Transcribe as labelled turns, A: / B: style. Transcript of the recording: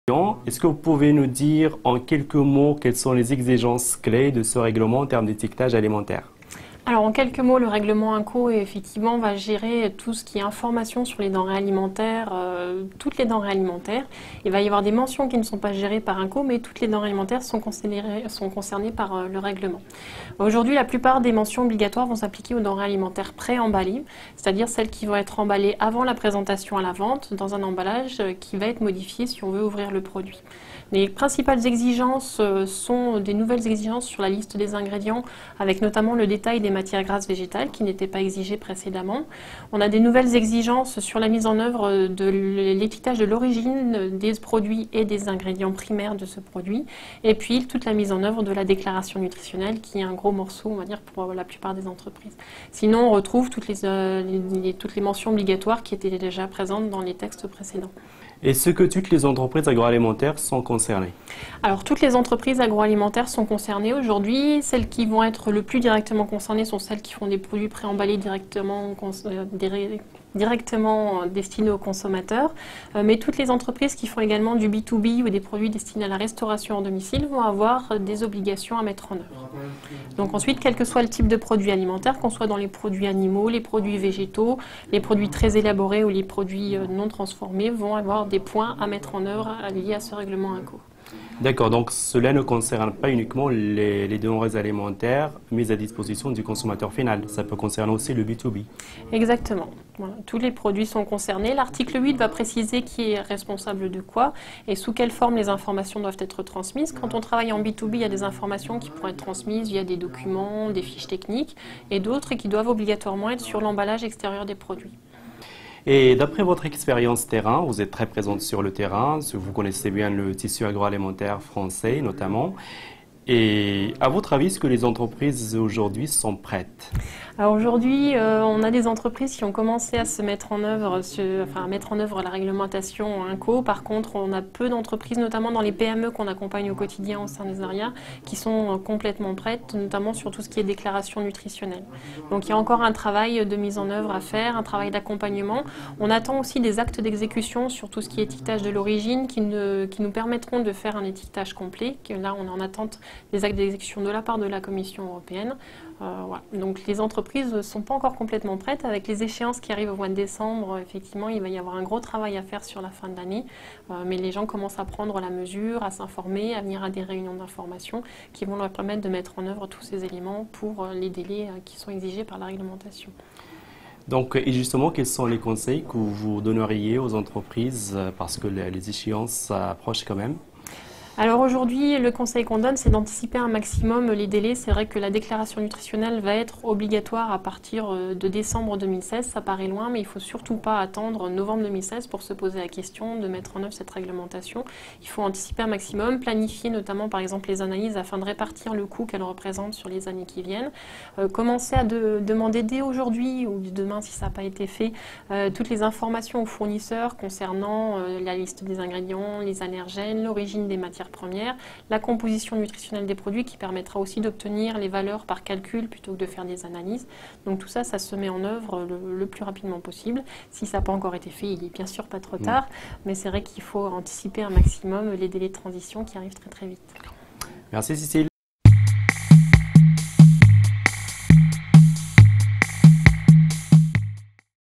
A: Est-ce que vous pouvez nous dire en quelques mots quelles sont les exigences clés de ce règlement en termes d'étiquetage alimentaire?
B: Alors en quelques mots, le règlement INCO effectivement va gérer tout ce qui est information sur les denrées alimentaires, toutes les denrées alimentaires. Il va y avoir des mentions qui ne sont pas gérées par INCO, mais toutes les denrées alimentaires sont concernées par le règlement. Aujourd'hui, la plupart des mentions obligatoires vont s'appliquer aux denrées alimentaires pré-emballées, c'est-à-dire celles qui vont être emballées avant la présentation à la vente, dans un emballage qui va être modifié si on veut ouvrir le produit. Les principales exigences sont des nouvelles exigences sur la liste des ingrédients, avec notamment le détail des matières grasses végétales qui n'étaient pas exigées précédemment. On a des nouvelles exigences sur la mise en œuvre de l'étiquetage de l'origine des produits et des ingrédients primaires de ce produit. Et puis toute la mise en œuvre de la déclaration nutritionnelle qui est un gros morceau, on va dire, pour la plupart des entreprises. Sinon, on retrouve toutes les mentions obligatoires qui étaient déjà présentes dans les textes précédents.
A: Est-ce que toutes les entreprises agroalimentaires sont concernées?
B: Alors, toutes les entreprises agroalimentaires sont concernées aujourd'hui. Celles qui vont être le plus directement concernées sont celles qui font des produits préemballés directement destinés aux consommateurs. Mais toutes les entreprises qui font également du B2B ou des produits destinés à la restauration en domicile vont avoir des obligations à mettre en œuvre. Donc ensuite, quel que soit le type de produit alimentaire, qu'on soit dans les produits animaux, les produits végétaux, les produits très élaborés ou les produits non transformés, vont avoir des points à mettre en œuvre liés à ce règlement INCO.
A: D'accord, donc cela ne concerne pas uniquement les denrées alimentaires mises à disposition du consommateur final, ça peut concerner aussi le B2B.
B: Exactement. Voilà. Tous les produits sont concernés. L'article 8 va préciser qui est responsable de quoi et sous quelle forme les informations doivent être transmises. Quand on travaille en B2B, il y a des informations qui pourront être transmises via des documents, des fiches techniques et d'autres qui doivent obligatoirement être sur l'emballage extérieur des produits.
A: Et d'après votre expérience terrain, vous êtes très présente sur le terrain, vous connaissez bien le tissu agroalimentaire français notamment. Et à votre avis, est-ce que les entreprises aujourd'hui sont prêtes?
B: Alors aujourd'hui, on a des entreprises qui ont commencé à se mettre en œuvre, à mettre en œuvre la réglementation INCO. Par contre, on a peu d'entreprises, notamment dans les PME qu'on accompagne au quotidien au sein des ARIA, qui sont complètement prêtes, notamment sur tout ce qui est déclaration nutritionnelle. Donc il y a encore un travail de mise en œuvre à faire, un travail d'accompagnement. On attend aussi des actes d'exécution sur tout ce qui est étiquetage de l'origine qui nous permettront de faire un étiquetage complet. Là, on est en attente des actes d'exécution de la part de la Commission européenne. Voilà. Donc les entreprises ne sont pas encore complètement prêtes. Avec les échéances qui arrivent au mois de décembre, effectivement, il va y avoir un gros travail à faire sur la fin de l'année. Mais les gens commencent à prendre la mesure, à s'informer, à venir à des réunions d'information qui vont leur permettre de mettre en œuvre tous ces éléments pour les délais qui sont exigés par la réglementation.
A: Donc, et justement, quels sont les conseils que vous donneriez aux entreprises parce que les échéances approchent quand même?
B: Alors aujourd'hui, le conseil qu'on donne, c'est d'anticiper un maximum les délais. C'est vrai que la déclaration nutritionnelle va être obligatoire à partir de décembre 2016. Ça paraît loin, mais il ne faut surtout pas attendre novembre 2016 pour se poser la question de mettre en œuvre cette réglementation. Il faut anticiper un maximum, planifier notamment par exemple les analyses afin de répartir le coût qu'elles représentent sur les années qui viennent. Commencer à demander dès aujourd'hui ou demain si ça n'a pas été fait, toutes les informations aux fournisseurs concernant la liste des ingrédients, les allergènes, l'origine des matières première, la composition nutritionnelle des produits qui permettra aussi d'obtenir les valeurs par calcul plutôt que de faire des analyses. Donc tout ça, ça se met en œuvre le plus rapidement possible. Si ça n'a pas encore été fait, il n'est bien sûr pas trop tard, mais c'est vrai qu'il faut anticiper un maximum les délais de transition qui arrivent très très vite.
A: Merci Cécile.